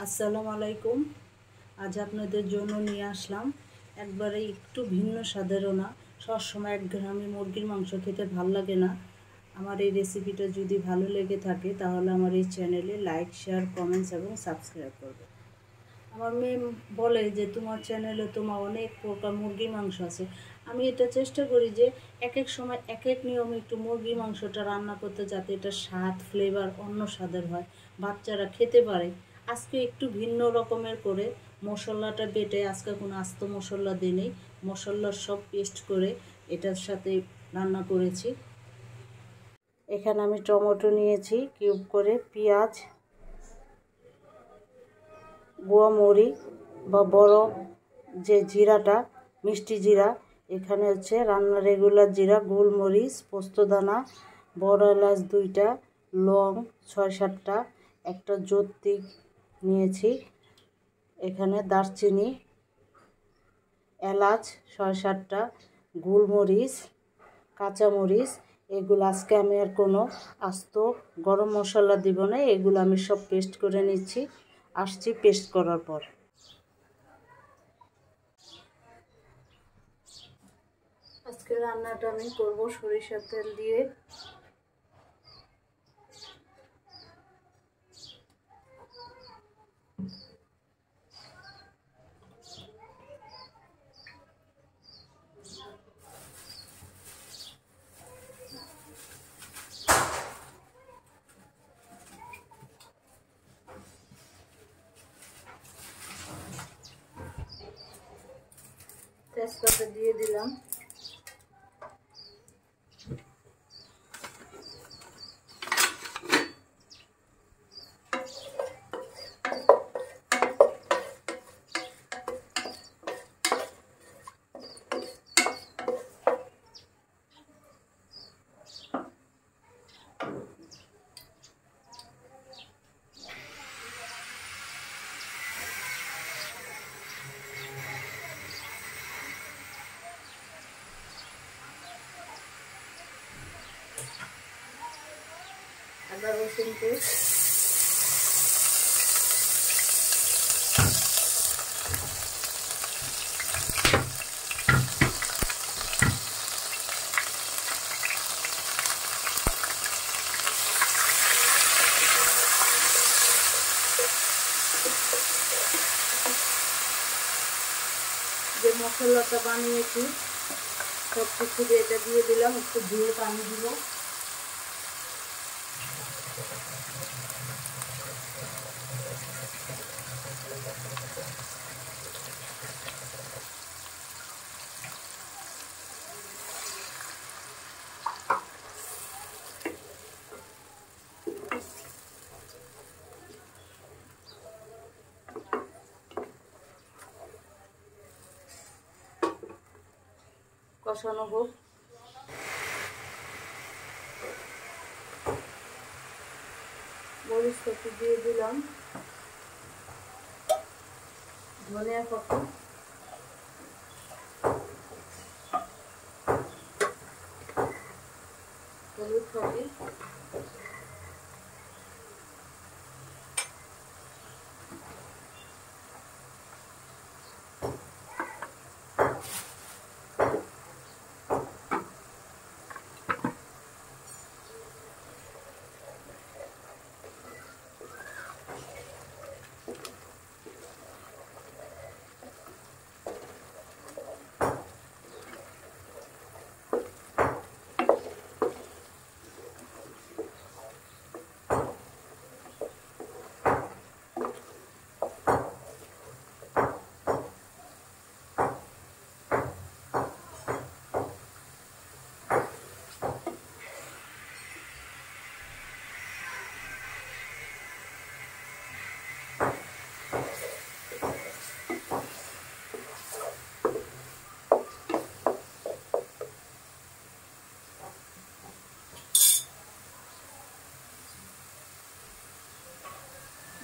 আসসালামু আলাইকুম। আজ আপনাদের জন্য নিয়ে আসলাম একবারে একটু ভিন্ন স্বাদের না। সবসময় একঘেয়েমি মুরগির মাংস খেতে ভাল লাগে না। আমার এই রেসিপিটা যদি ভালো লেগে থাকে তাহলে আমার এই চ্যানেলে লাইক, শেয়ার, কমেন্টস এবং সাবস্ক্রাইব করবে। আমার মেয়ে বলে যে তোমার চ্যানেলে তোমার অনেক প্রকার মুরগির মাংস আছে। আমি এটা চেষ্টা করি যে এক এক সময় এক এক নিয়মে একটু মুরগির মাংসটা রান্না করতে, যাতে এটা স্বাদ ফ্লেভার অন্য স্বাদের হয়, বাচ্চারা খেতে পারে। আজকে একটু ভিন্ন রকমের করে মশলাটা বেটে, আজকে কোনো আস্ত মশলা দিই নেই, মশলার সব পেস্ট করে এটার সাথে রান্না করেছি। এখানে আমি টমেটো নিয়েছি কিউব করে, পেঁয়াজ, গোয়ামরি বা বড় যে জিরাটা, মিষ্টি জিরা, এখানে হচ্ছে রান্না রেগুলার জিরা, গোলমরিচ, পোস্তদানা, বড় এলাচ 2টা, লং 6-7টা, একটা জৈত্রী নিয়েছি, এখানে দারচিনি, এলাচ 6-7টা, গোলমরিচ, কাঁচামরিচ। এগুলো আজকে আমি আর কোনো আস্ত গরম মশলা দিব না, এগুলো আমি সব পেস্ট করে নিচ্ছি। আসছি পেস্ট করার পর। আজকে রান্নাটা আমি করব সরিষার তেল দিয়ে। তেজপাতা দিয়ে দিলাম, আদা রসুন পেস্ট, যে মশলাটা বানিয়েছি সব কিছু দিয়ে এটা দিয়ে দিলাম, একটু ধুয়ে পানি দিব। কষানো হোক। মরিচ কচি দিয়ে দিলাম, ধনিয়া পাতা, হলুদ খাঁটি,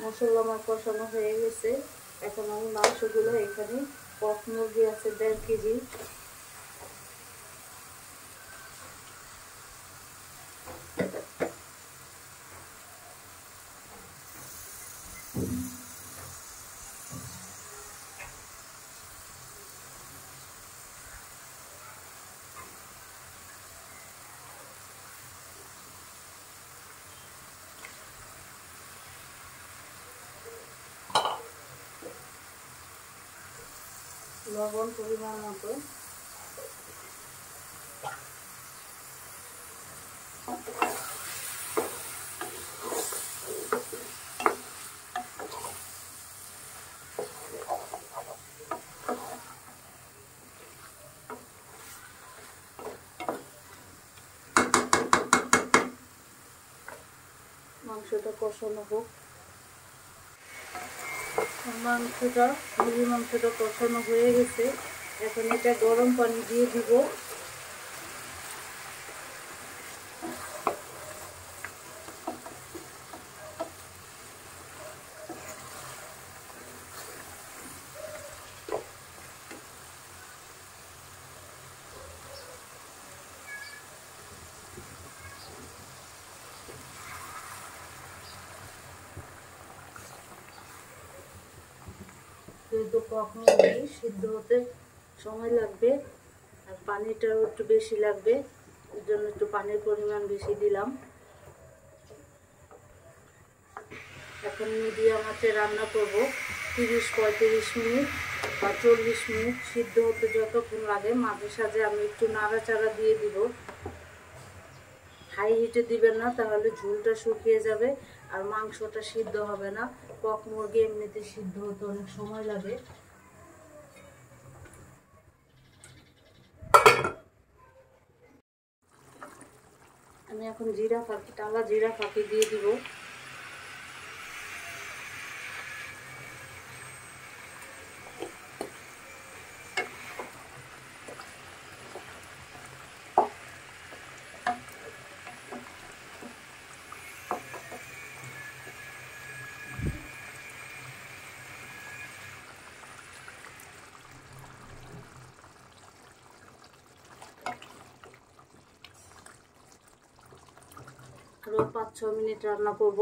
মশলা আমার কষানো হয়ে গেছে। এখন আমি মাংসগুলো, এখানে পক মুরগি আছে 1.5 কেজি, লবণ পরিমাণ মতো, মাংসটা কষানো হোক। মুরগির মাংসটা কষানো হয়ে গেছে। এখন এটা গরম পানি দিয়ে দিব। যেহেতু মুরগি সিদ্ধ হতে সময় লাগবে আর পানিটাও একটু বেশি লাগবে, এর জন্য একটু পানির পরিমাণ বেশি দিলাম। এখন মিডিয়াম আঁচে রান্না করব 30-35 মিনিট বা 40 মিনিট। সিদ্ধ হতে যতক্ষণ লাগে মাঝে সাঝে আমি একটু নাড়াচাড়া দিয়ে দিব। হাই হিটে দিবেন না, তাহলে ঝোলটা শুকিয়ে যাবে আর মাংসটা সিদ্ধ হবে না। কক মুরগি এমনিতে সিদ্ধ হতে অনেক সময় লাগে। আমি এখন টালা জিরা ফাঁকি দিয়ে দিব। আরো 5-6 মিনিট রান্না করব।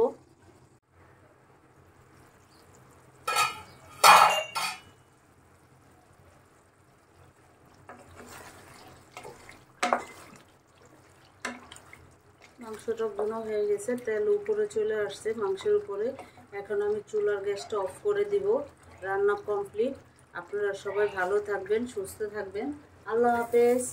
মাংসটা ভুনা হয়ে গেছে, তেল উপরে চলে আসছে মাংসের উপরে। এখন আমি চুলার গ্যাসটা অফ করে দিব। রান্না কমপ্লিট। আপনারা সবাই ভালো থাকবেন, সুস্থ থাকবেন। আল্লাহ হাফেজ।